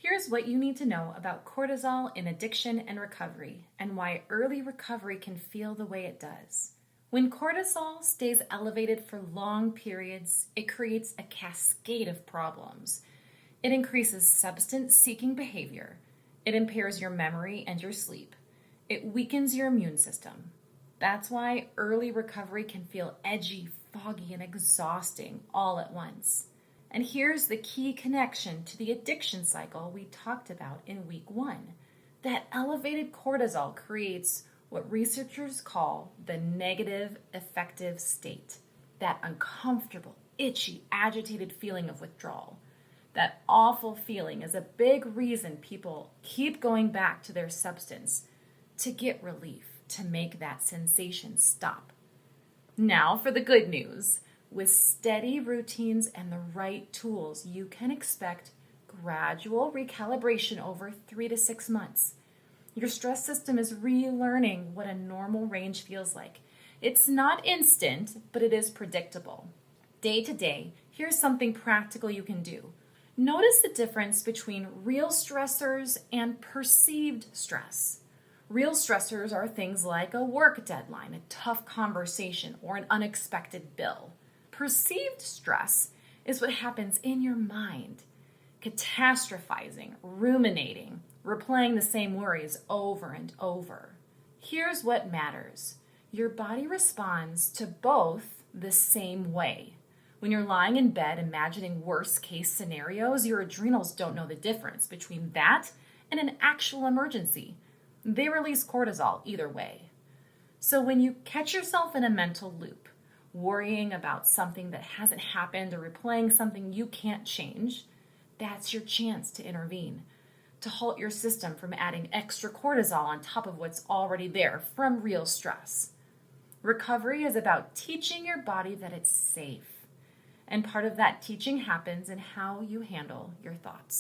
Here's what you need to know about cortisol in addiction and recovery, and why early recovery can feel the way it does. When cortisol stays elevated for long periods, it creates a cascade of problems. It increases substance-seeking behavior. It impairs your memory and your sleep. It weakens your immune system. That's why early recovery can feel edgy, foggy, and exhausting all at once. And here's the key connection to the addiction cycle we talked about in week 1. That elevated cortisol creates what researchers call the negative affective state. That uncomfortable, itchy, agitated feeling of withdrawal. That awful feeling is a big reason people keep going back to their substance to get relief, to make that sensation stop. Now for the good news. With steady routines and the right tools, you can expect gradual recalibration over 3 to 6 months. Your stress system is relearning what a normal range feels like. It's not instant, but it is predictable. Day to day, here's something practical you can do. Notice the difference between real stressors and perceived stress. Real stressors are things like a work deadline, a tough conversation, or an unexpected bill. Perceived stress is what happens in your mind, catastrophizing, ruminating, replaying the same worries over and over. Here's what matters. Your body responds to both the same way. When you're lying in bed imagining worst-case scenarios, your adrenals don't know the difference between that and an actual emergency. They release cortisol either way. So when you catch yourself in a mental loop, worrying about something that hasn't happened or replaying something you can't change, that's your chance to intervene, to halt your system from adding extra cortisol on top of what's already there from real stress. Recovery is about teaching your body that it's safe, and part of that teaching happens in how you handle your thoughts.